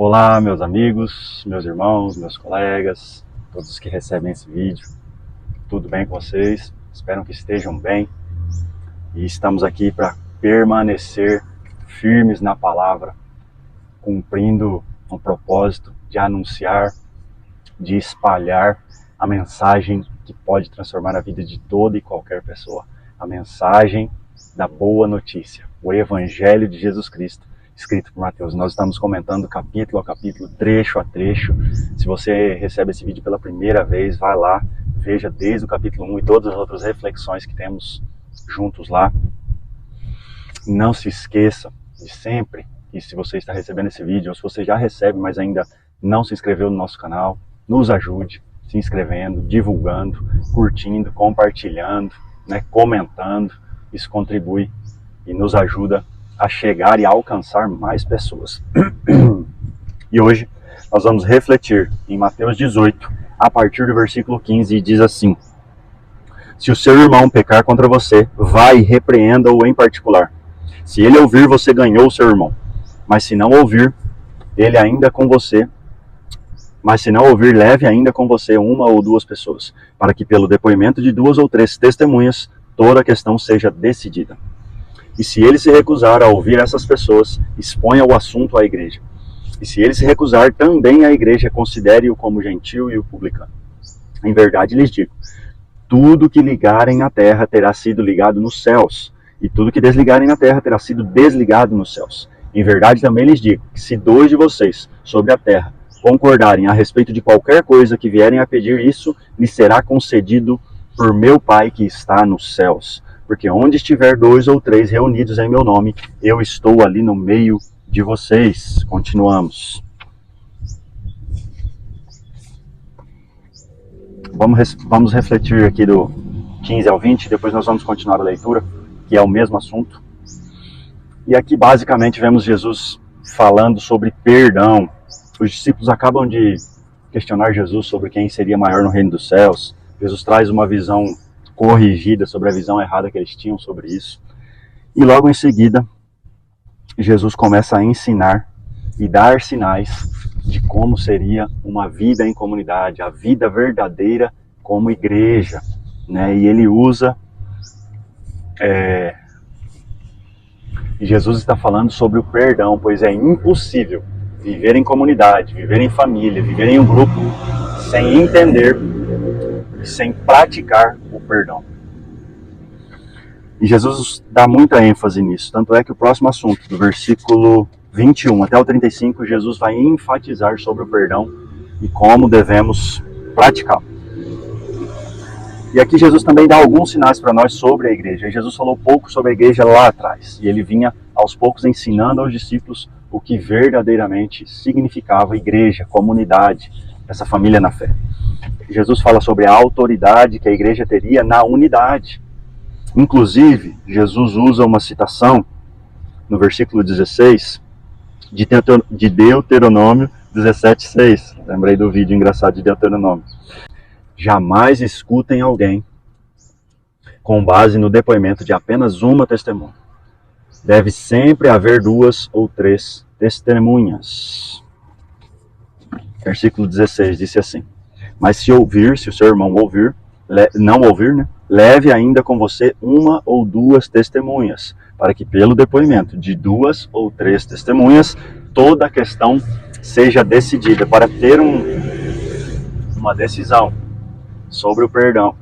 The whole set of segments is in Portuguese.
Olá, meus amigos, meus irmãos, meus colegas, todos que recebem esse vídeo. Tudo bem com vocês? Espero que estejam bem. E estamos aqui para permanecer firmes na palavra, cumprindo um propósito de anunciar, de espalhar a mensagem que pode transformar a vida de toda e qualquer pessoa. A mensagem da boa notícia, o Evangelho de Jesus Cristo, escrito por Mateus. Nós estamos comentando capítulo a capítulo, trecho a trecho. Se você recebe esse vídeo pela primeira vez, vai lá, veja desde o capítulo 1 e todas as outras reflexões que temos juntos lá. Não se esqueça de sempre, e se você está recebendo esse vídeo, ou se você já recebe, mas ainda não se inscreveu no nosso canal, nos ajude se inscrevendo, divulgando, curtindo, compartilhando, comentando. Isso contribui e nos ajuda a chegar e a alcançar mais pessoas. E hoje nós vamos refletir em Mateus 18, a partir do versículo 15, e diz assim: se o seu irmão pecar contra você, vai e repreenda-o em particular. Se ele ouvir, você ganhou o seu irmão. Mas se não ouvir, leve ainda com você uma ou duas pessoas, para que pelo depoimento de 2 ou 3 testemunhas, toda a questão seja decidida. E se ele se recusar a ouvir essas pessoas, exponha o assunto à igreja. E se ele se recusar, também a igreja considere-o como gentil e o publicano. Em verdade lhes digo, tudo que ligarem na terra terá sido ligado nos céus, e tudo que desligarem na terra terá sido desligado nos céus. Em verdade também lhes digo, que se 2 de vocês, sobre a terra, concordarem a respeito de qualquer coisa que vierem a pedir, isso lhes será concedido por meu Pai que está nos céus. Porque onde estiver 2 ou 3 reunidos em meu nome, eu estou ali no meio de vocês. Continuamos. Vamos refletir aqui do 15 ao 20, depois nós vamos continuar a leitura, que é o mesmo assunto. E aqui basicamente vemos Jesus falando sobre perdão. Os discípulos acabam de questionar Jesus sobre quem seria maior no reino dos céus. Jesus traz uma visão corrigida sobre a visão errada que eles tinham sobre isso. E logo em seguida, Jesus começa a ensinar e dar sinais de como seria uma vida em comunidade, a vida verdadeira como igreja. E ele usa... Jesus está falando sobre o perdão, pois é impossível viver em comunidade, viver em família, viver em um grupo, sem entender e sem praticar o perdão. E Jesus dá muita ênfase nisso, tanto é que o próximo assunto, do versículo 21 até o 35, Jesus vai enfatizar sobre o perdão e como devemos praticá-lo. E aqui Jesus também dá alguns sinais para nós sobre a igreja. Jesus falou pouco sobre a igreja lá atrás, e ele vinha aos poucos ensinando aos discípulos o que verdadeiramente significava igreja, comunidade, essa família na fé. Jesus fala sobre a autoridade que a igreja teria na unidade. Inclusive, Jesus usa uma citação no versículo 16 de Deuteronômio 17:6. Lembrei do vídeo engraçado de Deuteronômio. Jamais escutem alguém com base no depoimento de apenas uma testemunha. Deve sempre haver 2 ou 3 testemunhas. Versículo 16 disse assim: mas se o seu irmão não ouvir, leve ainda com você 1 ou 2 testemunhas, para que pelo depoimento de 2 ou 3 testemunhas, toda a questão seja decidida. Para ter uma decisão sobre o perdão,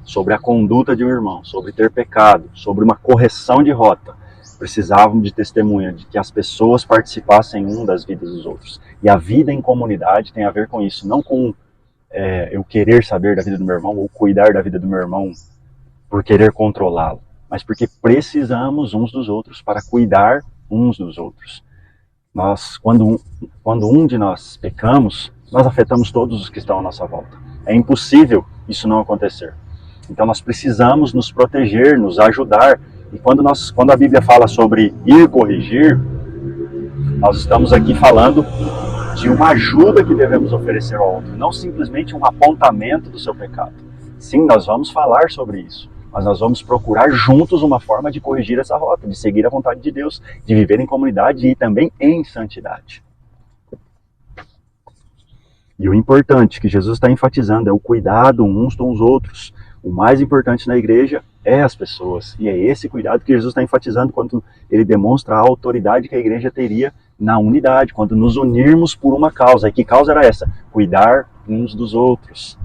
sobre a conduta de um irmão, sobre ter pecado, sobre uma correção de rota, precisavam de testemunha, de que as pessoas participassem das vidas dos outros. E a vida em comunidade tem a ver com isso, não com eu querer saber da vida do meu irmão ou cuidar da vida do meu irmão por querer controlá-lo, mas porque precisamos uns dos outros para cuidar uns dos outros. Quando um de nós pecamos, nós afetamos todos os que estão à nossa volta. É impossível isso não acontecer. Então nós precisamos nos proteger, nos ajudar. E quando a Bíblia fala sobre ir corrigir, nós estamos aqui falando de uma ajuda que devemos oferecer ao outro, não simplesmente um apontamento do seu pecado. Sim, nós vamos falar sobre isso, mas nós vamos procurar juntos uma forma de corrigir essa rota, de seguir a vontade de Deus, de viver em comunidade e também em santidade. E o importante que Jesus está enfatizando é o cuidado uns com os outros. O mais importante na igreja é as pessoas. E é esse cuidado que Jesus está enfatizando quando ele demonstra a autoridade que a igreja teria na unidade, quando nos unirmos por uma causa. E que causa era essa? Cuidar uns dos outros.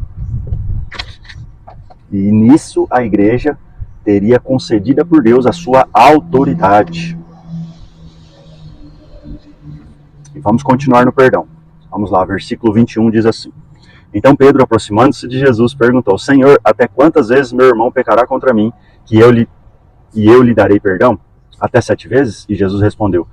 E nisso a igreja teria concedida por Deus a sua autoridade. E vamos continuar no perdão. Vamos lá, versículo 21 diz assim: Então Pedro, aproximando-se de Jesus, perguntou: Senhor, até quantas vezes meu irmão pecará contra mim, que eu lhe darei perdão? Até 7 vezes? E Jesus respondeu: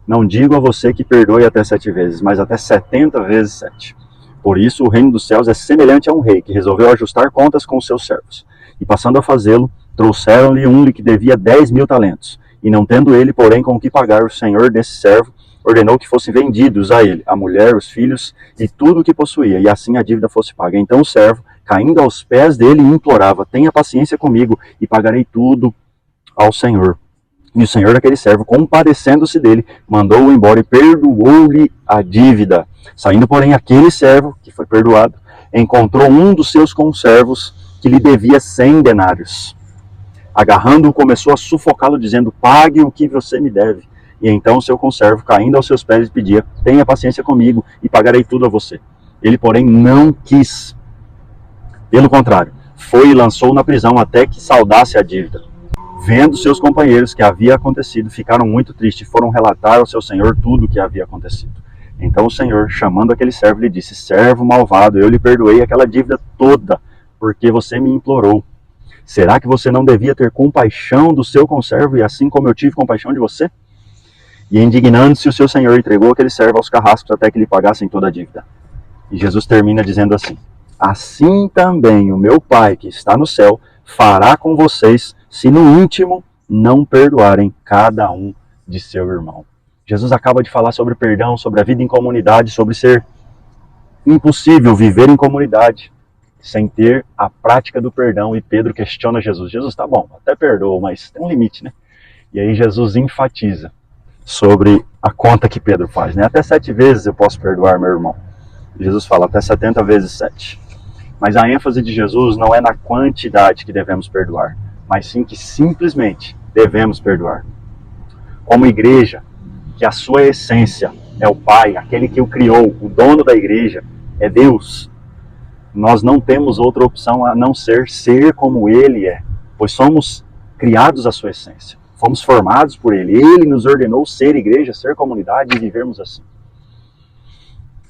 Não digo a você que perdoe até 7 vezes, mas até 70 vezes 7. Por isso o reino dos céus é semelhante a um rei que resolveu ajustar contas com os seus servos. E passando a fazê-lo, trouxeram-lhe um que devia 10.000 talentos. E não tendo ele, porém, com o que pagar, o senhor desse servo ordenou que fossem vendidos a ele, a mulher, os filhos e tudo o que possuía, e assim a dívida fosse paga. Então o servo, caindo aos pés dele, implorava: Tenha paciência comigo e pagarei tudo ao senhor. E o senhor daquele servo, compadecendo-se dele, mandou-o embora e perdoou-lhe a dívida. Saindo, porém, aquele servo, que foi perdoado, encontrou um dos seus conservos que lhe devia 100 denários. Agarrando-o, começou a sufocá-lo, dizendo: Pague o que você me deve. E então o seu conservo, caindo aos seus pés, pedia: Tenha paciência comigo e pagarei tudo a você. Ele, porém, não quis. Pelo contrário, foi e lançou-o na prisão até que saldasse a dívida. Vendo seus companheiros que havia acontecido, ficaram muito tristes e foram relatar ao seu senhor tudo o que havia acontecido. Então o senhor, chamando aquele servo, lhe disse: Servo malvado, eu lhe perdoei aquela dívida toda, porque você me implorou. Será que você não devia ter compaixão do seu conservo, e assim como eu tive compaixão de você? E indignando-se, o seu senhor entregou aquele servo aos carrascos até que lhe pagassem toda a dívida. E Jesus termina dizendo assim: Assim também o meu Pai que está no céu fará com vocês, se no íntimo não perdoarem cada um de seu irmão. Jesus acaba de falar sobre perdão, sobre a vida em comunidade, sobre ser impossível viver em comunidade sem ter a prática do perdão. E Pedro questiona Jesus: Jesus, tá bom, até perdoa, mas tem um limite, né? E aí Jesus enfatiza sobre a conta que Pedro faz, né? Até 7 vezes eu posso perdoar meu irmão. Jesus fala até 70 vezes 7. Mas a ênfase de Jesus não é na quantidade que devemos perdoar, mas sim que simplesmente devemos perdoar. Como igreja, que a sua essência é o Pai, aquele que o criou, o dono da igreja é Deus. Nós não temos outra opção a não ser como Ele é, pois somos criados à sua essência. Fomos formados por Ele. Ele nos ordenou ser igreja, ser comunidade e vivermos assim.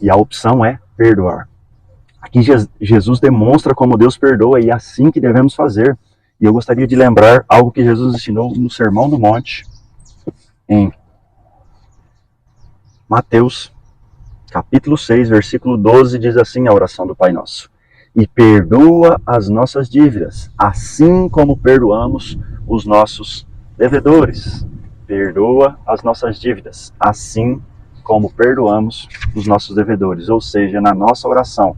E a opção é perdoar. Aqui Jesus demonstra como Deus perdoa e é assim que devemos fazer. E eu gostaria de lembrar algo que Jesus ensinou no Sermão do Monte, em Mateus, capítulo 6, versículo 12, diz assim a oração do Pai Nosso: E perdoa as nossas dívidas, assim como perdoamos os nossos devedores. Perdoa as nossas dívidas, assim como perdoamos os nossos devedores. Ou seja, na nossa oração,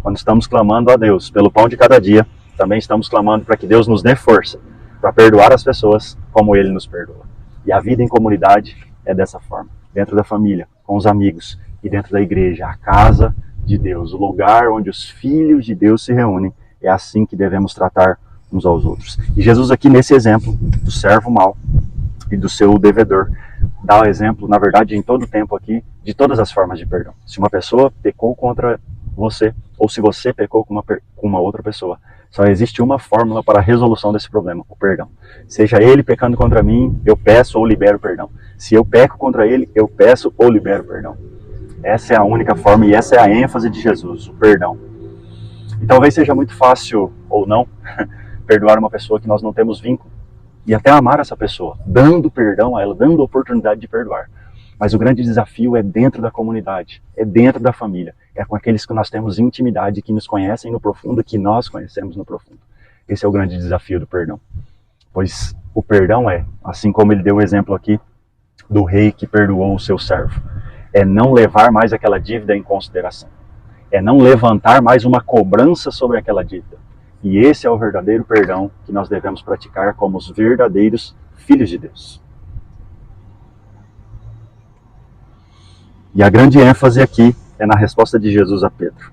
quando estamos clamando a Deus pelo pão de cada dia, também estamos clamando para que Deus nos dê força para perdoar as pessoas como Ele nos perdoa. E a vida em comunidade é dessa forma, dentro da família, com os amigos e dentro da igreja, a casa de Deus, o lugar onde os filhos de Deus se reúnem. É assim que devemos tratar uns aos outros. E Jesus aqui nesse exemplo do servo mau e do seu devedor, dá o exemplo, na verdade, em todo o tempo aqui, de todas as formas de perdão. Se uma pessoa pecou contra você, ou se você pecou com uma outra pessoa, só existe uma fórmula para a resolução desse problema: o perdão. Seja ele pecando contra mim, eu peço ou libero perdão. Se eu peco contra ele, eu peço ou libero perdão. Essa é a única forma e essa é a ênfase de Jesus, o perdão. E talvez seja muito fácil, ou não, perdoar uma pessoa que nós não temos vínculo. E até amar essa pessoa, dando perdão a ela, dando a oportunidade de perdoar. Mas o grande desafio é dentro da comunidade, é dentro da família, é com aqueles que nós temos intimidade, que nos conhecem no profundo, que nós conhecemos no profundo. Esse é o grande desafio do perdão. Pois o perdão é, assim como ele deu o exemplo aqui do rei que perdoou o seu servo, é não levar mais aquela dívida em consideração. É não levantar mais uma cobrança sobre aquela dívida. E esse é o verdadeiro perdão que nós devemos praticar como os verdadeiros filhos de Deus. E a grande ênfase aqui é na resposta de Jesus a Pedro.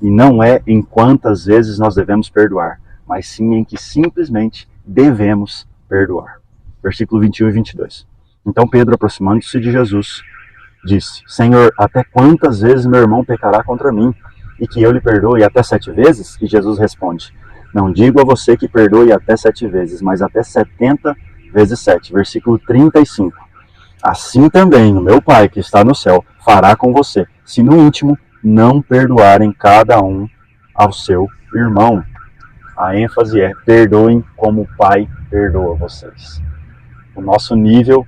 E não é em quantas vezes nós devemos perdoar, mas sim em que simplesmente devemos perdoar. Versículo 21 e 22. Então Pedro, aproximando-se de Jesus, disse: Senhor, até quantas vezes meu irmão pecará contra mim, e que eu lhe perdoe até 7 vezes? E Jesus responde: Não digo a você que perdoe até 7 vezes, mas até 70 vezes 7. Versículo 35. Assim também o meu Pai que está no céu fará com você, se no íntimo não perdoarem cada um ao seu irmão. A ênfase é: perdoem como o Pai perdoa vocês. O nosso nível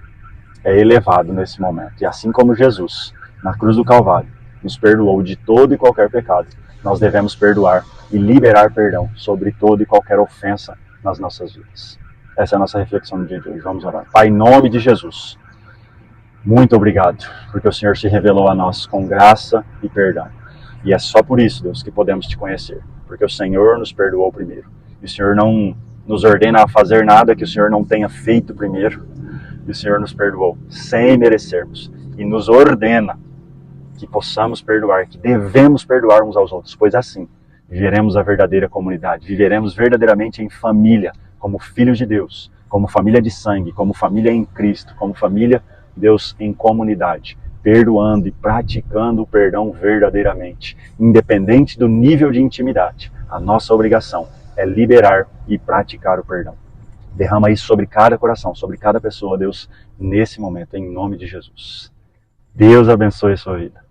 é elevado nesse momento. E assim como Jesus, na cruz do Calvário, nos perdoou de todo e qualquer pecado, nós devemos perdoar e liberar perdão sobre toda e qualquer ofensa nas nossas vidas. Essa é a nossa reflexão no dia de hoje. Vamos orar. Pai, em nome de Jesus, muito obrigado, porque o Senhor se revelou a nós com graça e perdão. E é só por isso, Deus, que podemos te conhecer, porque o Senhor nos perdoou primeiro. E o Senhor não nos ordena a fazer nada que o Senhor não tenha feito primeiro. E o Senhor nos perdoou sem merecermos. E nos ordena que possamos perdoar, que devemos perdoar uns aos outros, pois assim viveremos a verdadeira comunidade, viveremos verdadeiramente em família, como filhos de Deus, como família de sangue, como família em Cristo, como família, Deus, em comunidade, perdoando e praticando o perdão verdadeiramente, independente do nível de intimidade. A nossa obrigação é liberar e praticar o perdão. Derrama isso sobre cada coração, sobre cada pessoa, Deus, nesse momento, em nome de Jesus. Deus abençoe a sua vida.